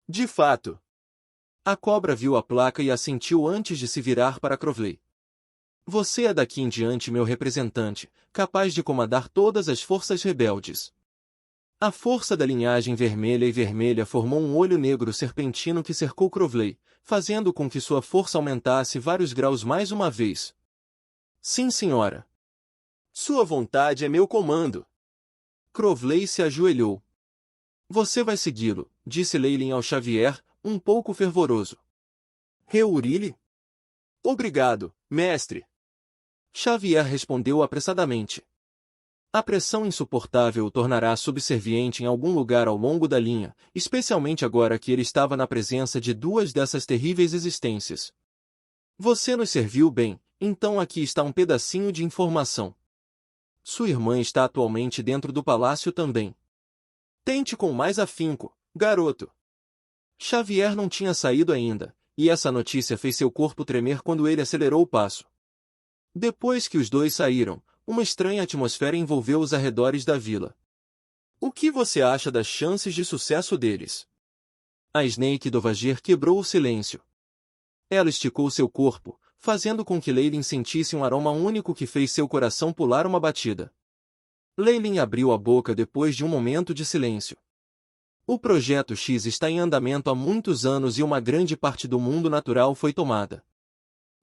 De fato. A cobra viu a placa e assentiu antes de se virar para Crowley. Você é daqui em diante meu representante, capaz de comandar todas as forças rebeldes. A força da linhagem vermelha e vermelha formou um olho negro serpentino que cercou Crowley, fazendo com que sua força aumentasse vários graus mais uma vez. Sim, senhora. Sua vontade é meu comando. Crowley se ajoelhou. Você vai segui-lo, disse Leylin ao Xavier, um pouco fervoroso. Reurili? Obrigado, mestre. Xavier respondeu apressadamente. A pressão insuportável o tornará subserviente em algum lugar ao longo da linha, especialmente agora que ele estava na presença de duas dessas terríveis existências. Você nos serviu bem, então aqui está um pedacinho de informação. Sua irmã está atualmente dentro do palácio também. Tente com mais afinco, garoto. Xavier não tinha saído ainda, e essa notícia fez seu corpo tremer quando ele acelerou o passo. Depois que os dois saíram, uma estranha atmosfera envolveu os arredores da vila. O que você acha das chances de sucesso deles? A Snake Dovager quebrou o silêncio. Ela esticou seu corpo, fazendo com que Leylin sentisse um aroma único que fez seu coração pular uma batida. Leylin abriu a boca depois de um momento de silêncio. O Projeto X está em andamento há muitos anos e uma grande parte do mundo natural foi tomada.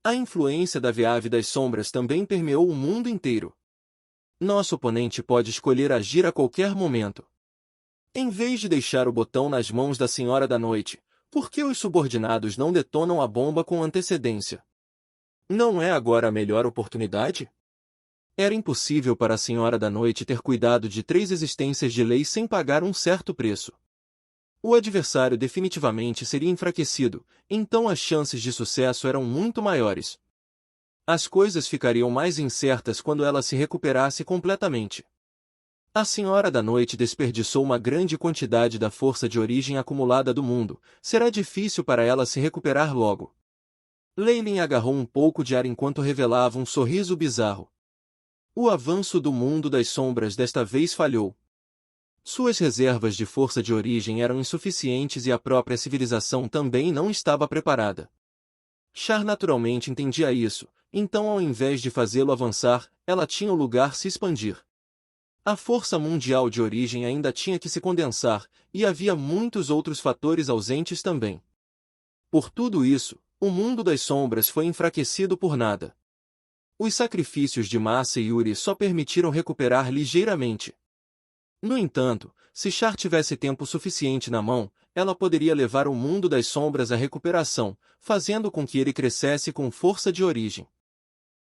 A influência da Veave das Sombras também permeou o mundo inteiro. Nosso oponente pode escolher agir a qualquer momento. Em vez de deixar o botão nas mãos da Senhora da Noite, por que os subordinados não detonam a bomba com antecedência? Não é agora a melhor oportunidade? Era impossível para a Senhora da Noite ter cuidado de 3 existências de lei sem pagar um certo preço. O adversário definitivamente seria enfraquecido, então as chances de sucesso eram muito maiores. As coisas ficariam mais incertas quando ela se recuperasse completamente. A Senhora da Noite desperdiçou uma grande quantidade da força de origem acumulada do mundo, será difícil para ela se recuperar logo. Leylin agarrou um pouco de ar enquanto revelava um sorriso bizarro. O avanço do mundo das sombras desta vez falhou. Suas reservas de força de origem eram insuficientes e a própria civilização também não estava preparada. Char naturalmente entendia isso, então ao invés de fazê-lo avançar, ela tinha o lugar se expandir. A força mundial de origem ainda tinha que se condensar, e havia muitos outros fatores ausentes também. Por tudo isso, o mundo das sombras foi enfraquecido por nada. Os sacrifícios de Massa e Yuri só permitiram recuperar ligeiramente. No entanto, se Char tivesse tempo suficiente na mão, ela poderia levar o mundo das sombras à recuperação, fazendo com que ele crescesse com força de origem.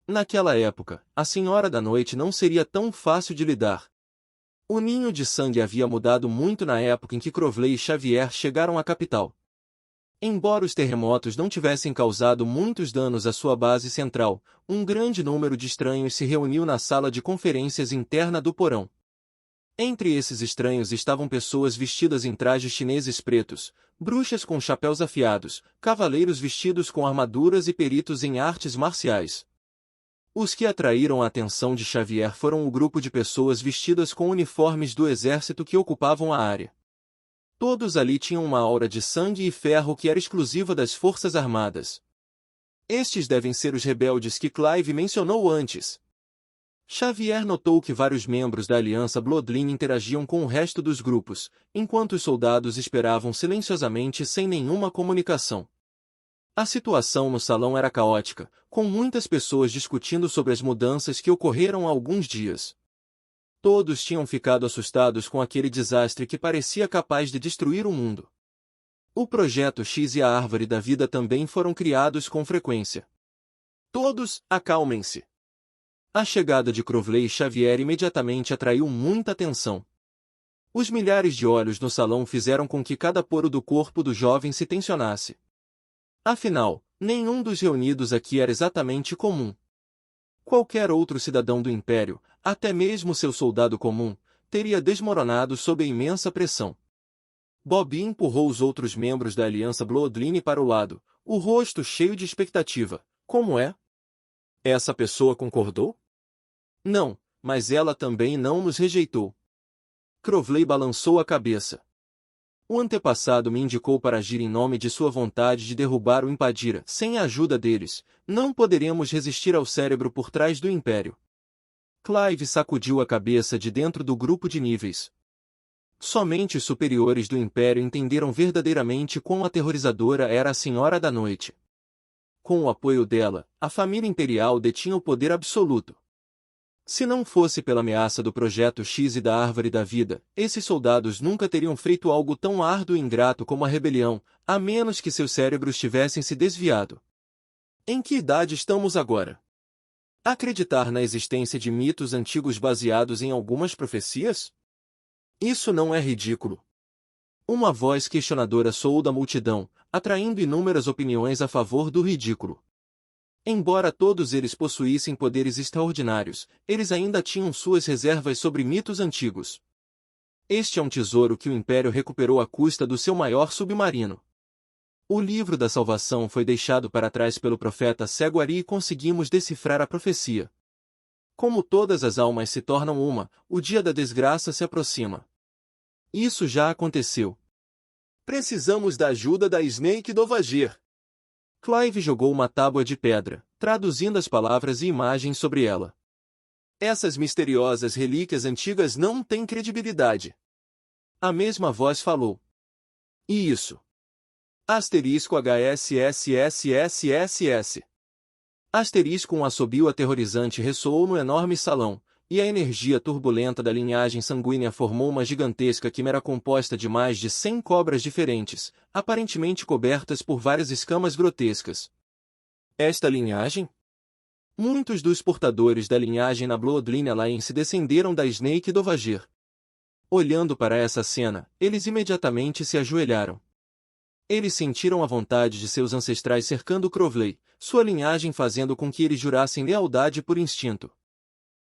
Naquela época, a Senhora da Noite não seria tão fácil de lidar. O ninho de sangue havia mudado muito na época em que Crowley e Xavier chegaram à capital. Embora os terremotos não tivessem causado muitos danos à sua base central, um grande número de estranhos se reuniu na sala de conferências interna do porão. Entre esses estranhos estavam pessoas vestidas em trajes chineses pretos, bruxas com chapéus afiados, cavaleiros vestidos com armaduras e peritos em artes marciais. Os que atraíram a atenção de Xavier foram o grupo de pessoas vestidas com uniformes do exército que ocupavam a área. Todos ali tinham uma aura de sangue e ferro que era exclusiva das Forças Armadas. Estes devem ser os rebeldes que Clive mencionou antes. Xavier notou que vários membros da Aliança Bloodline interagiam com o resto dos grupos, enquanto os soldados esperavam silenciosamente sem nenhuma comunicação. A situação no salão era caótica, com muitas pessoas discutindo sobre as mudanças que ocorreram há alguns dias. Todos tinham ficado assustados com aquele desastre que parecia capaz de destruir o mundo. O Projeto X e a Árvore da Vida também foram criados com frequência. Todos, acalmem-se. A chegada de Crowley e Xavier imediatamente atraiu muita atenção. Os milhares de olhos no salão fizeram com que cada poro do corpo do jovem se tensionasse. Afinal, nenhum dos reunidos aqui era exatamente comum. Qualquer outro cidadão do Império, até mesmo seu soldado comum, teria desmoronado sob a imensa pressão. Bobby empurrou os outros membros da Aliança Bloodline para o lado, o rosto cheio de expectativa. Como é? Essa pessoa concordou? Não, mas ela também não nos rejeitou. Crowley balançou a cabeça. O antepassado me indicou para agir em nome de sua vontade de derrubar o Impadira. Sem a ajuda deles, não poderemos resistir ao cérebro por trás do Império. Clive sacudiu a cabeça de dentro do grupo de níveis. Somente os superiores do Império entenderam verdadeiramente quão aterrorizadora era a Senhora da Noite. Com o apoio dela, a família imperial detinha o poder absoluto. Se não fosse pela ameaça do Projeto X e da Árvore da Vida, esses soldados nunca teriam feito algo tão árduo e ingrato como a rebelião, a menos que seus cérebros tivessem se desviado. Em que idade estamos agora? Acreditar na existência de mitos antigos baseados em algumas profecias? Isso não é ridículo. Uma voz questionadora soou da multidão, atraindo inúmeras opiniões a favor do ridículo. Embora todos eles possuíssem poderes extraordinários, eles ainda tinham suas reservas sobre mitos antigos. Este é um tesouro que o Império recuperou à custa do seu maior submarino. O livro da salvação foi deixado para trás pelo profeta Seguari e conseguimos decifrar a profecia. Como todas as almas se tornam uma, o dia da desgraça se aproxima. Isso já aconteceu. Precisamos da ajuda da Snake Dovagir. Clive jogou uma tábua de pedra, traduzindo as palavras e imagens sobre ela. Essas misteriosas relíquias antigas não têm credibilidade. A mesma voz falou. E isso? Asterisco HSSSSSS. Asterisco um assobio aterrorizante ressoou no enorme salão, e a energia turbulenta da linhagem sanguínea formou uma gigantesca quimera composta de mais de 100 cobras diferentes, aparentemente cobertas por várias escamas grotescas. Esta linhagem? Muitos dos portadores da linhagem na Bloodline Alliance descenderam da Snake Dovagir. Olhando para essa cena, eles imediatamente se ajoelharam. Eles sentiram a vontade de seus ancestrais cercando Crowley, sua linhagem fazendo com que eles jurassem lealdade por instinto.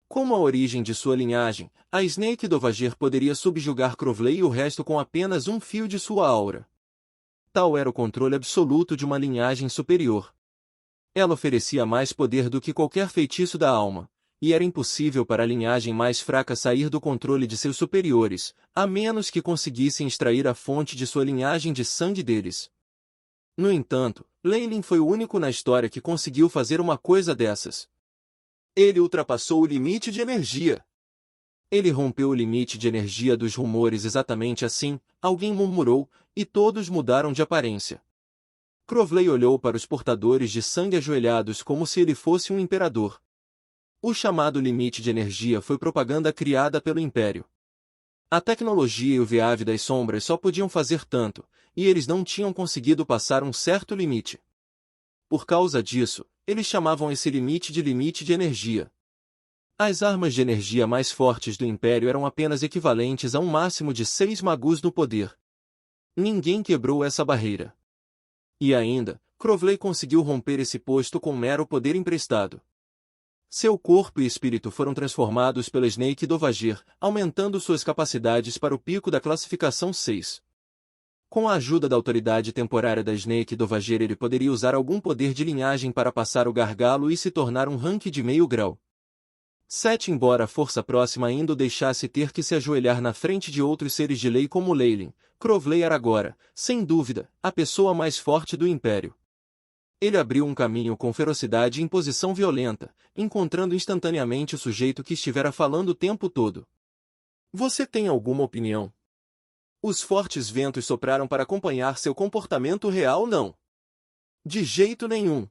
Como a origem de sua linhagem, a Snake Dovagir poderia subjugar Crowley e o resto com apenas um fio de sua aura. Tal era o controle absoluto de uma linhagem superior. Ela oferecia mais poder do que qualquer feitiço da alma, e era impossível para a linhagem mais fraca sair do controle de seus superiores, a menos que conseguissem extrair a fonte de sua linhagem de sangue deles. No entanto, Leyline foi o único na história que conseguiu fazer uma coisa dessas. Ele ultrapassou o limite de energia. Ele rompeu o limite de energia dos rumores exatamente assim, alguém murmurou, e todos mudaram de aparência. Crowley olhou para os portadores de sangue ajoelhados como se ele fosse um imperador. O chamado limite de energia foi propaganda criada pelo Império. A tecnologia e o Viave das Sombras só podiam fazer tanto, e eles não tinham conseguido passar um certo limite. Por causa disso, eles chamavam esse limite de energia. As armas de energia mais fortes do Império eram apenas equivalentes a um máximo de 6 magus no poder. Ninguém quebrou essa barreira. E ainda, Crowley conseguiu romper esse posto com mero poder emprestado. Seu corpo e espírito foram transformados pela Snake Dovagir, aumentando suas capacidades para o pico da classificação 6. Com a ajuda da autoridade temporária da Snake Dovagir ele poderia usar algum poder de linhagem para passar o gargalo e se tornar um rank de meio grau. 7. Embora a força próxima ainda o deixasse ter que se ajoelhar na frente de outros seres de lei como Leyline, Crowley era agora, sem dúvida, a pessoa mais forte do Império. Ele abriu um caminho com ferocidade e imposição violenta, encontrando instantaneamente o sujeito que estivera falando o tempo todo. Você tem alguma opinião? Os fortes ventos sopraram para acompanhar seu comportamento real não. De jeito nenhum.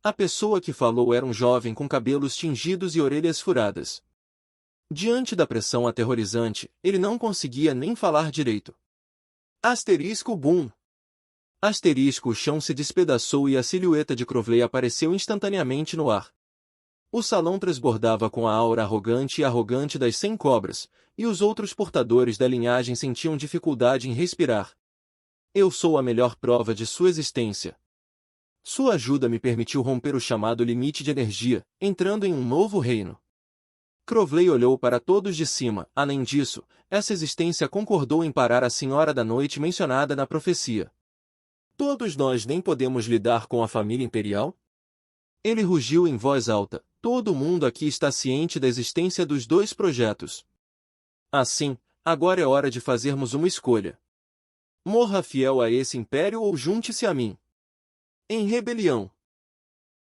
A pessoa que falou era um jovem com cabelos tingidos e orelhas furadas. Diante da pressão aterrorizante, ele não conseguia nem falar direito. Asterisco boom. Asterisco o chão se despedaçou e a silhueta de Crowley apareceu instantaneamente no ar. O salão transbordava com a aura arrogante e arrogante das 100 cobras, e os outros portadores da linhagem sentiam dificuldade em respirar. Eu sou a melhor prova de sua existência. Sua ajuda me permitiu romper o chamado limite de energia, entrando em um novo reino. Crowley olhou para todos de cima. Além disso, essa existência concordou em parar a Senhora da Noite mencionada na profecia. Todos nós nem podemos lidar com a família imperial? Ele rugiu em voz alta. Todo mundo aqui está ciente da existência dos 2 projetos. Assim, agora é hora de fazermos uma escolha. Morra fiel a esse império ou junte-se a mim. Em rebelião.